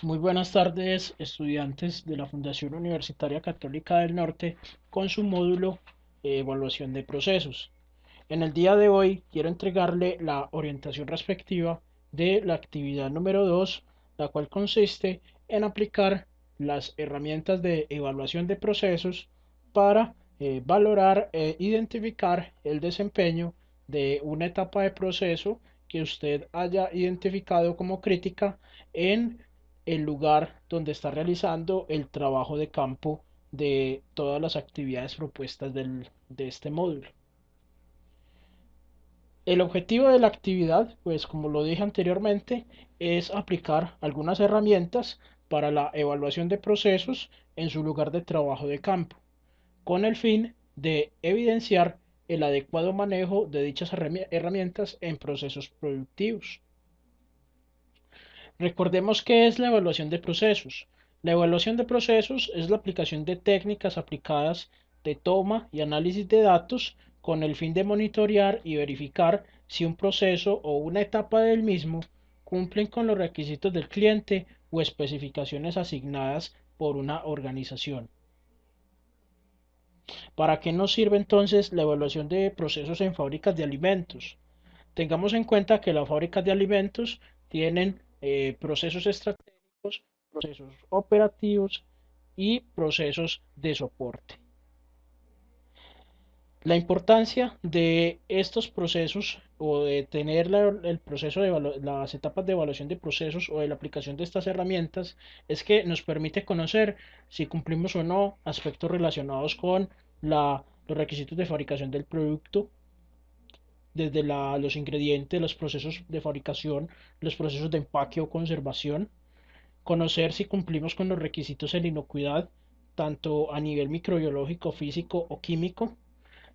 Muy buenas tardes, estudiantes de la Fundación Universitaria Católica del Norte, con su módulo Evaluación de Procesos. En el día de hoy quiero entregarle la orientación respectiva de la actividad número 2, la cual consiste en aplicar las herramientas de evaluación de procesos para valorar e identificar el desempeño de una etapa de proceso que usted haya identificado como crítica en el lugar donde está realizando el trabajo de campo de todas las actividades propuestas de este módulo. El objetivo de la actividad, pues como lo dije anteriormente, es aplicar algunas herramientas para la evaluación de procesos en su lugar de trabajo de campo, con el fin de evidenciar el adecuado manejo de dichas herramientas en procesos productivos. Recordemos qué es la evaluación de procesos. La evaluación de procesos es la aplicación de técnicas aplicadas de toma y análisis de datos con el fin de monitorear y verificar si un proceso o una etapa del mismo cumplen con los requisitos del cliente o especificaciones asignadas por una organización. ¿Para qué nos sirve entonces la evaluación de procesos en fábricas de alimentos? Tengamos en cuenta que las fábricas de alimentos tienen procesos estratégicos, procesos operativos y procesos de soporte. La importancia de estos procesos o de tener el proceso de las etapas de evaluación de procesos o de la aplicación de estas herramientas es que nos permite conocer si cumplimos o no aspectos relacionados con los requisitos de fabricación del producto, desde los ingredientes, los procesos de fabricación, los procesos de empaque o conservación, conocer si cumplimos con los requisitos en inocuidad, tanto a nivel microbiológico, físico o químico,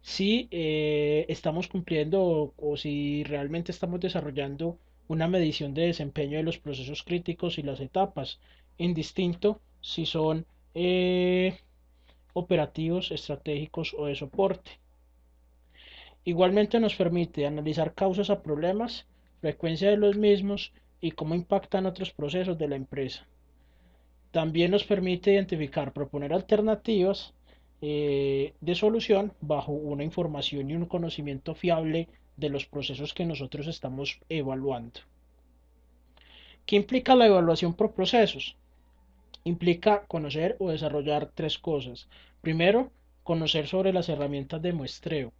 si estamos cumpliendo o si realmente estamos desarrollando una medición de desempeño de los procesos críticos y las etapas, indistinto si son operativos, estratégicos o de soporte. Igualmente nos permite analizar causas a problemas, frecuencia de los mismos y cómo impactan otros procesos de la empresa. También nos permite identificar, proponer alternativas de solución bajo una información y un conocimiento fiable de los procesos que nosotros estamos evaluando. ¿Qué implica la evaluación por procesos? Implica conocer o desarrollar tres cosas. Primero, conocer sobre las herramientas de muestreo.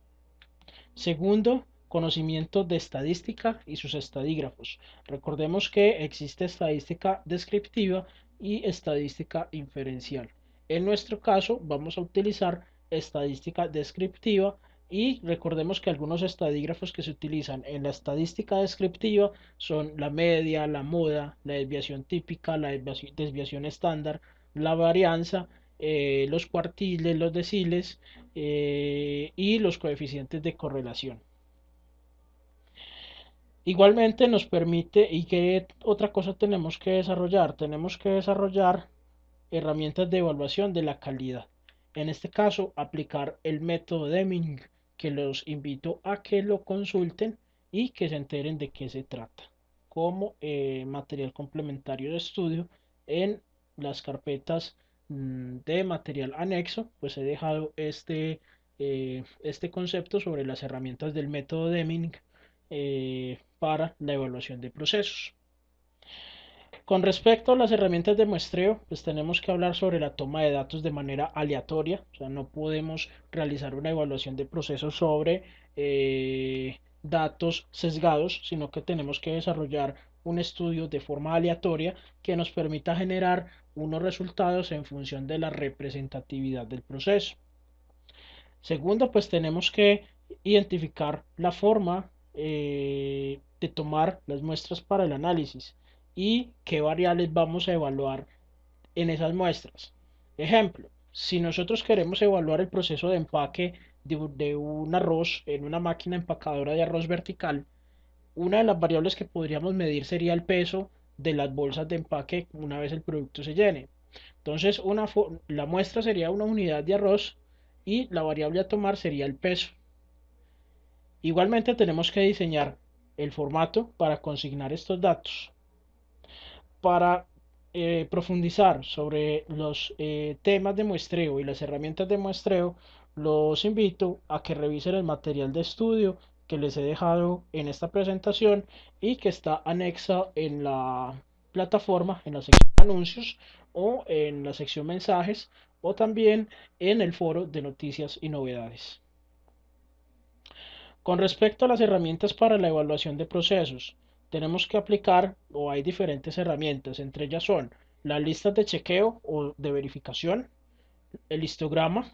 Segundo, conocimiento de estadística y sus estadígrafos. Recordemos que existe estadística descriptiva y estadística inferencial. En nuestro caso vamos a utilizar estadística descriptiva y recordemos que algunos estadígrafos que se utilizan en la estadística descriptiva son la media, la moda, la desviación típica, la desviación estándar, la varianza, los cuartiles, los deciles y los coeficientes de correlación. Igualmente nos permite, ¿y qué otra cosa tenemos que desarrollar? Tenemos que desarrollar herramientas de evaluación de la calidad. En este caso, aplicar el método Deming, que los invito a que lo consulten y que se enteren de qué se trata, como material complementario de estudio en las carpetas de material anexo, pues he dejado este concepto sobre las herramientas del método Deming para la evaluación de procesos. Con respecto a las herramientas de muestreo, pues tenemos que hablar sobre la toma de datos de manera aleatoria, o sea, no podemos realizar una evaluación de procesos sobre datos sesgados, sino que tenemos que desarrollar un estudio de forma aleatoria que nos permita generar unos resultados en función de la representatividad del proceso. Segundo, pues tenemos que identificar la forma de tomar las muestras para el análisis y qué variables vamos a evaluar en esas muestras. Ejemplo, si nosotros queremos evaluar el proceso de empaque de un arroz en una máquina empacadora de arroz vertical, una de las variables que podríamos medir sería el peso de las bolsas de empaque una vez el producto se llene. Entonces, la muestra sería una unidad de arroz y la variable a tomar sería el peso. Igualmente tenemos que diseñar el formato para consignar estos datos. Para profundizar sobre los temas de muestreo y las herramientas de muestreo, los invito a que revisen el material de estudio que les he dejado en esta presentación y que está anexa en la plataforma, en la sección anuncios o en la sección mensajes o también en el foro de noticias y novedades. Con respecto a las herramientas para la evaluación de procesos, tenemos que aplicar o hay diferentes herramientas, entre ellas son las listas de chequeo o de verificación, el histograma,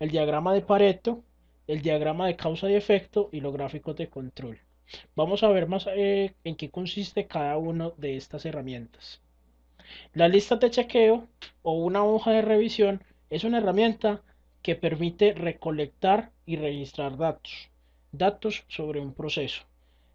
el diagrama de Pareto, el diagrama de causa y efecto y los gráficos de control. Vamos a ver más en qué consiste cada una de estas herramientas. La lista de chequeo o una hoja de revisión es una herramienta que permite recolectar y registrar datos sobre un proceso.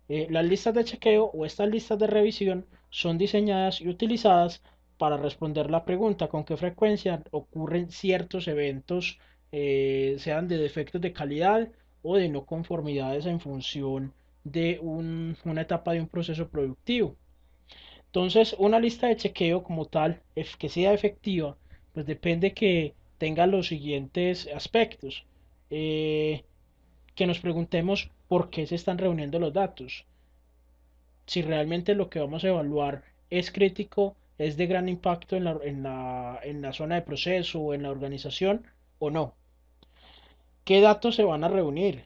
Las listas de chequeo o estas listas de revisión son diseñadas y utilizadas para responder la pregunta con qué frecuencia ocurren ciertos eventos, sean de defectos de calidad o de no conformidades en función de una etapa de un proceso productivo. Entonces, una lista de chequeo como tal, que sea efectiva, pues depende que tenga los siguientes aspectos. Eh, que nos preguntemos por qué se están reuniendo los datos. Si realmente lo que vamos a evaluar es crítico, es de gran impacto en la zona de proceso o en la organización o no. ¿Qué datos se van a reunir?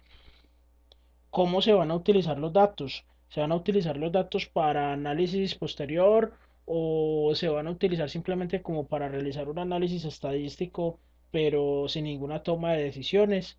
¿Cómo se van a utilizar los datos? ¿Se van a utilizar los datos para análisis posterior o se van a utilizar simplemente como para realizar un análisis estadístico pero sin ninguna toma de decisiones?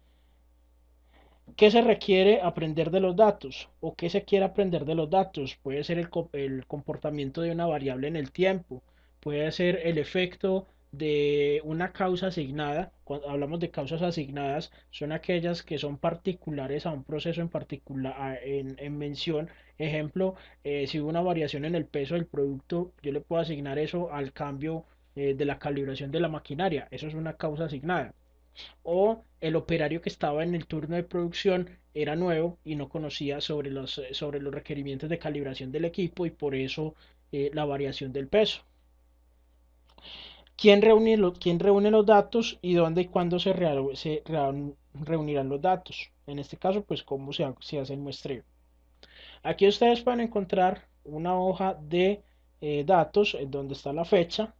¿Qué se requiere aprender de los datos? ¿O qué se quiere aprender de los datos? Puede ser el comportamiento de una variable en el tiempo, puede ser el efecto de una causa asignada. Cuando hablamos de causas asignadas, son aquellas que son particulares a un proceso en particular, en mención. Ejemplo, si hubo una variación en el peso del producto, yo le puedo asignar eso al cambio de la calibración de la maquinaria. Eso es una causa asignada o el operario que estaba en el turno de producción era nuevo y no conocía sobre los requerimientos de calibración del equipo y por eso la variación del peso. ¿Quién reúne los datos y dónde y cuándo se reunirán los datos? En este caso, pues cómo se hace el muestreo. Aquí ustedes pueden encontrar una hoja de datos en donde está la fecha.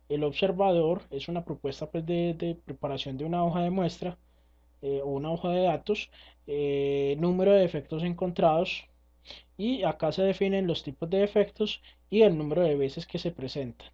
El observador es una propuesta pues, de preparación de una hoja de muestra o una hoja de datos, número de defectos encontrados y acá se definen los tipos de defectos y el número de veces que se presentan.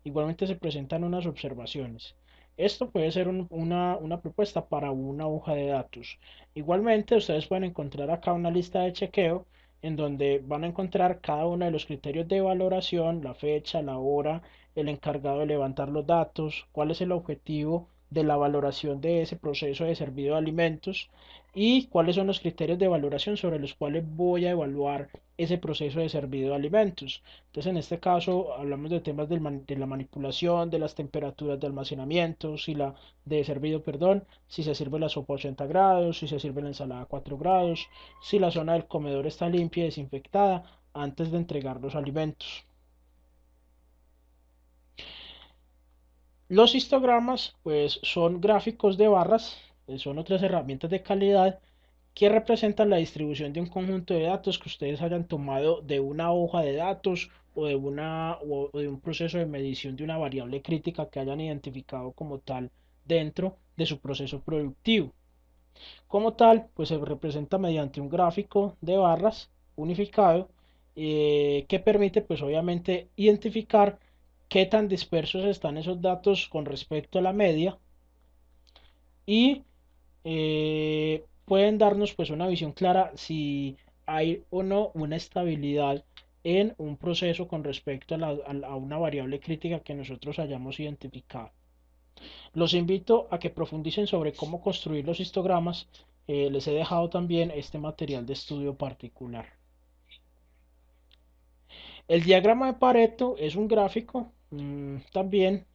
Igualmente se presentan unas observaciones. Esto puede ser una propuesta para una hoja de datos. Igualmente ustedes pueden encontrar acá una lista de chequeo en donde van a encontrar cada uno de los criterios de valoración, la fecha, la hora, el encargado de levantar los datos, cuál es el objetivo de la valoración de ese proceso de servicio de alimentos y cuáles son los criterios de valoración sobre los cuales voy a evaluar ese proceso de servicio de alimentos. Entonces, en este caso, hablamos de temas de la manipulación, de las temperaturas de almacenamiento, de servido, perdón, si se sirve la sopa a 80 grados, si se sirve la ensalada a 4 grados, si la zona del comedor está limpia y desinfectada antes de entregar los alimentos. Los histogramas, pues, son gráficos de barras, son otras herramientas de calidad que representan la distribución de un conjunto de datos que ustedes hayan tomado de una hoja de datos o de un proceso de medición de una variable crítica que hayan identificado como tal dentro de su proceso productivo. Como tal, pues se representa mediante un gráfico de barras unificado que permite pues obviamente identificar qué tan dispersos están esos datos con respecto a la media y pueden darnos pues una visión clara si hay o no una estabilidad en un proceso con respecto a una variable crítica que nosotros hayamos identificado. Los invito a que profundicen sobre cómo construir los histogramas. Les he dejado también este material de estudio particular. El diagrama de Pareto es un gráfico también,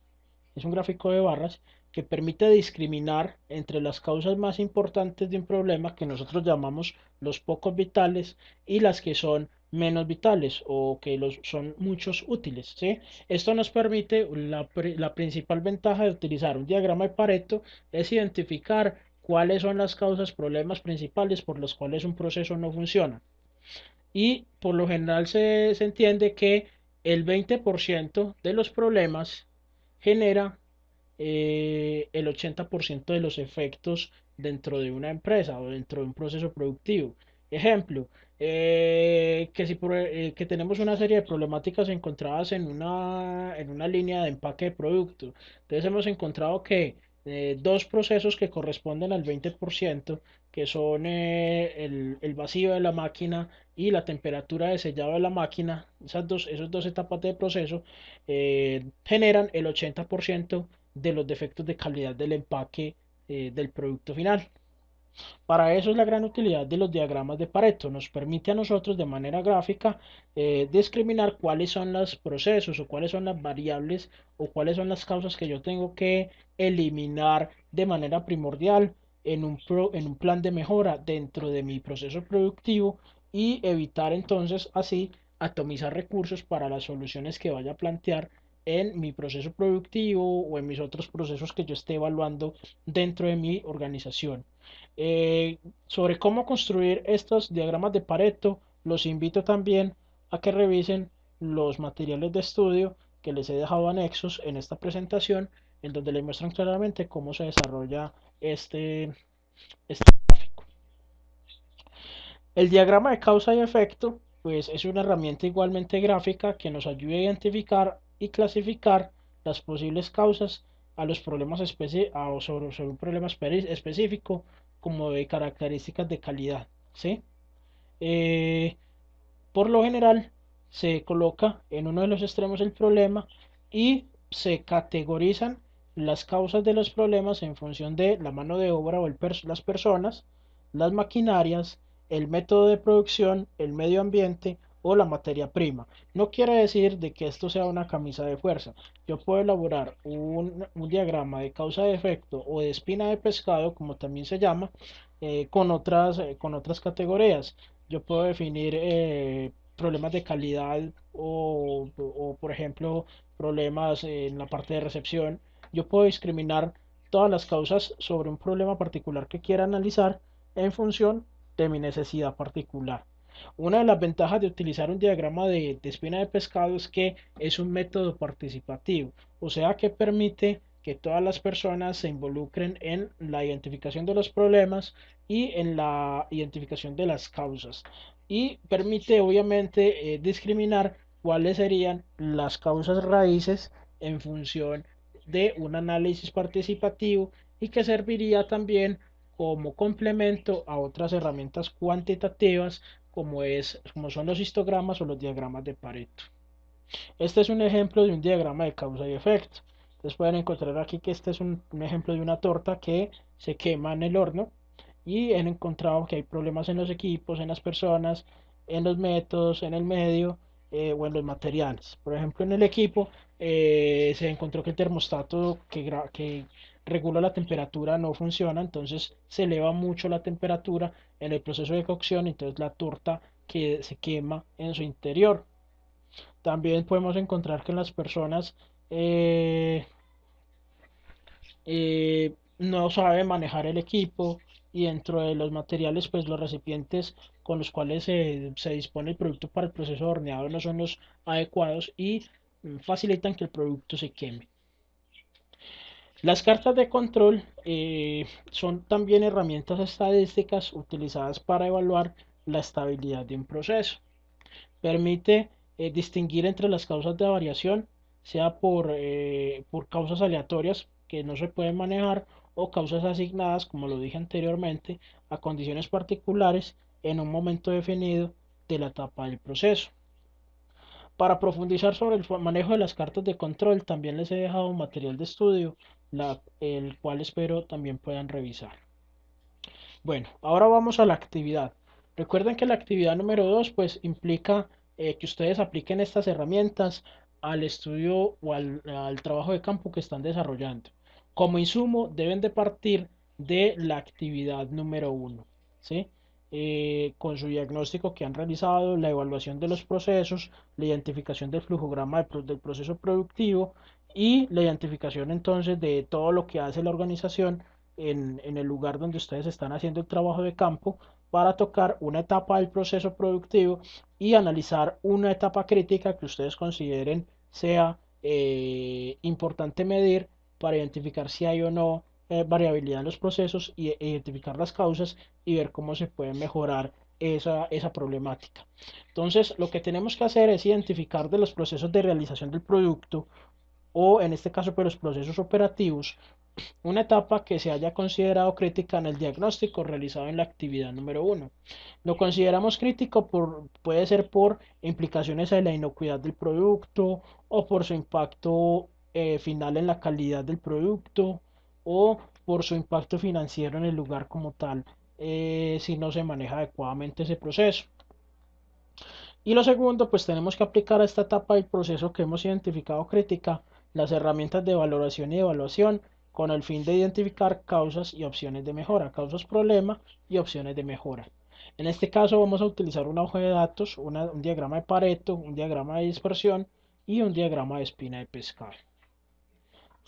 es un gráfico de barras que permite discriminar entre las causas más importantes de un problema que nosotros llamamos los pocos vitales y las que son menos vitales o que son muchos útiles, ¿sí? Esto nos permite, la principal ventaja de utilizar un diagrama de Pareto es identificar cuáles son las causas, problemas principales por los cuales un proceso no funciona. Y por lo general se entiende que el 20% de los problemas genera el 80% de los efectos dentro de una empresa o dentro de un proceso productivo. Ejemplo, que tenemos una serie de problemáticas encontradas en una línea de empaque de producto. Entonces hemos encontrado que dos procesos que corresponden al 20%, que son el vacío de la máquina y la temperatura de sellado de la máquina, esas dos etapas de proceso generan el 80% de los defectos de calidad del empaque del producto final. Para eso es la gran utilidad de los diagramas de Pareto. Nos permite a nosotros de manera gráfica discriminar cuáles son los procesos o cuáles son las variables o cuáles son las causas que yo tengo que eliminar de manera primordial en un plan de mejora dentro de mi proceso productivo y evitar entonces así atomizar recursos para las soluciones que vaya a plantear en mi proceso productivo o en mis otros procesos que yo esté evaluando dentro de mi organización. Sobre cómo construir estos diagramas de Pareto, los invito también a que revisen los materiales de estudio que les he dejado anexos en esta presentación, en donde les muestran claramente cómo se desarrolla este gráfico. El diagrama de causa y efecto, pues es una herramienta igualmente gráfica que nos ayuda a identificar y clasificar las posibles causas a los problemas sobre un problema específico como de características de calidad, ¿sí? Eh, por lo general se coloca en uno de los extremos el problema y se categorizan las causas de los problemas en función de la mano de obra o las personas, las maquinarias, el método de producción, el medio ambiente o la materia prima. No quiere decir de que esto sea una camisa de fuerza. Yo puedo elaborar un diagrama de causa de efecto o de espina de pescado, como también se llama, con otras categorías. Yo puedo definir problemas de calidad por ejemplo, problemas en la parte de recepción. Yo puedo discriminar todas las causas sobre un problema particular que quiera analizar en función de mi necesidad particular. Una de las ventajas de utilizar un diagrama de espina de pescado es que es un método participativo, o sea que permite que todas las personas se involucren en la identificación de los problemas y en la identificación de las causas. Y permite obviamente discriminar cuáles serían las causas raíces en función de un análisis participativo y que serviría también como complemento a otras herramientas cuantitativas como son los histogramas o los diagramas de Pareto. Este es un ejemplo de un diagrama de causa y efecto. Ustedes pueden encontrar aquí que este es un ejemplo de una torta que se quema en el horno y han encontrado que hay problemas en los equipos, en las personas, en los métodos, en el medio o en los materiales. Por ejemplo, en el equipo se encontró que el termostato que regula la temperatura no funciona, entonces se eleva mucho la temperatura en el proceso de cocción, entonces la torta que se quema en su interior. También podemos encontrar que en las personas eh, no sabe manejar el equipo y dentro de los materiales, pues los recipientes con los cuales se dispone el producto para el proceso de horneado no son los adecuados y facilitan que el producto se queme. Las cartas de control son también herramientas estadísticas utilizadas para evaluar la estabilidad de un proceso. Permite distinguir entre las causas de variación, sea por causas aleatorias que no se pueden manejar o causas asignadas, como lo dije anteriormente, a condiciones particulares en un momento definido de la etapa del proceso. Para profundizar sobre el manejo de las cartas de control, también les he dejado un material de estudio, el cual espero también puedan revisar. Bueno, ahora vamos a la actividad. Recuerden que la actividad número 2 pues implica que ustedes apliquen estas herramientas al estudio o al trabajo de campo que están desarrollando. como insumo deben de partir de la actividad número uno, ¿sí? Con su diagnóstico que han realizado, la evaluación de los procesos, la identificación del flujograma del proceso productivo y la identificación entonces de todo lo que hace la organización en el lugar donde ustedes están haciendo el trabajo de campo para tocar una etapa del proceso productivo y analizar una etapa crítica que ustedes consideren sea importante medir para identificar si hay o no variabilidad en los procesos y identificar las causas y ver cómo se puede mejorar esa problemática. Entonces, lo que tenemos que hacer es identificar de los procesos de realización del producto o en este caso, pues los procesos operativos, una etapa que se haya considerado crítica en el diagnóstico realizado en la actividad número uno. Lo consideramos crítico puede ser por implicaciones de la inocuidad del producto o por su impacto final en la calidad del producto o por su impacto financiero en el lugar como tal, si no se maneja adecuadamente ese proceso. Y lo segundo, pues tenemos que aplicar a esta etapa del proceso que hemos identificado crítica las herramientas de valoración y evaluación con el fin de identificar causas y opciones de mejora, causas problema y opciones de mejora. En este caso vamos a utilizar una hoja de datos, un diagrama de Pareto, un diagrama de dispersión y un diagrama de espina de pescado.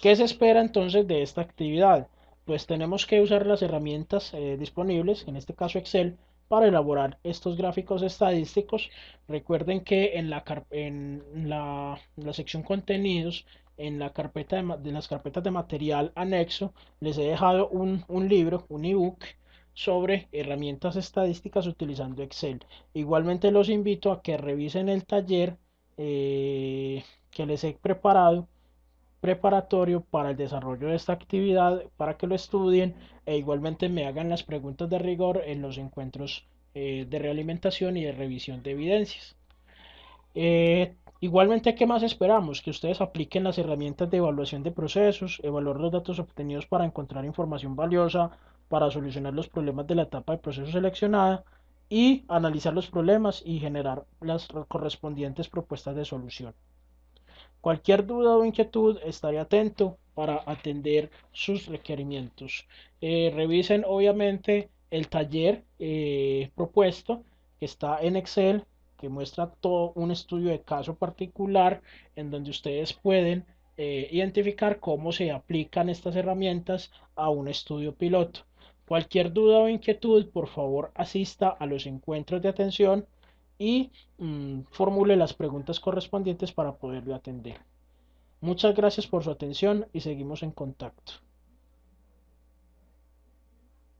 ¿Qué se espera entonces de esta actividad? Pues tenemos que usar las herramientas disponibles, en este caso Excel, para elaborar estos gráficos estadísticos. Recuerden que en la sección contenidos, en la carpeta de las carpetas de material anexo, les he dejado un libro, un ebook, sobre herramientas estadísticas utilizando Excel. Igualmente los invito a que revisen el taller que les he preparatorio para el desarrollo de esta actividad, para que lo estudien e igualmente me hagan las preguntas de rigor en los encuentros de realimentación y de revisión de evidencias. Igualmente, ¿qué más esperamos? Que ustedes apliquen las herramientas de evaluación de procesos, evaluar los datos obtenidos para encontrar información valiosa, para solucionar los problemas de la etapa de proceso seleccionada y analizar los problemas y generar las correspondientes propuestas de solución. Cualquier duda o inquietud, estaré atento para atender sus requerimientos. Revisen obviamente el taller propuesto que está en Excel, que muestra todo un estudio de caso particular en donde ustedes pueden identificar cómo se aplican estas herramientas a un estudio piloto. Cualquier duda o inquietud, por favor asista a los encuentros de atención y formule las preguntas correspondientes para poderle atender. Muchas gracias por su atención y seguimos en contacto.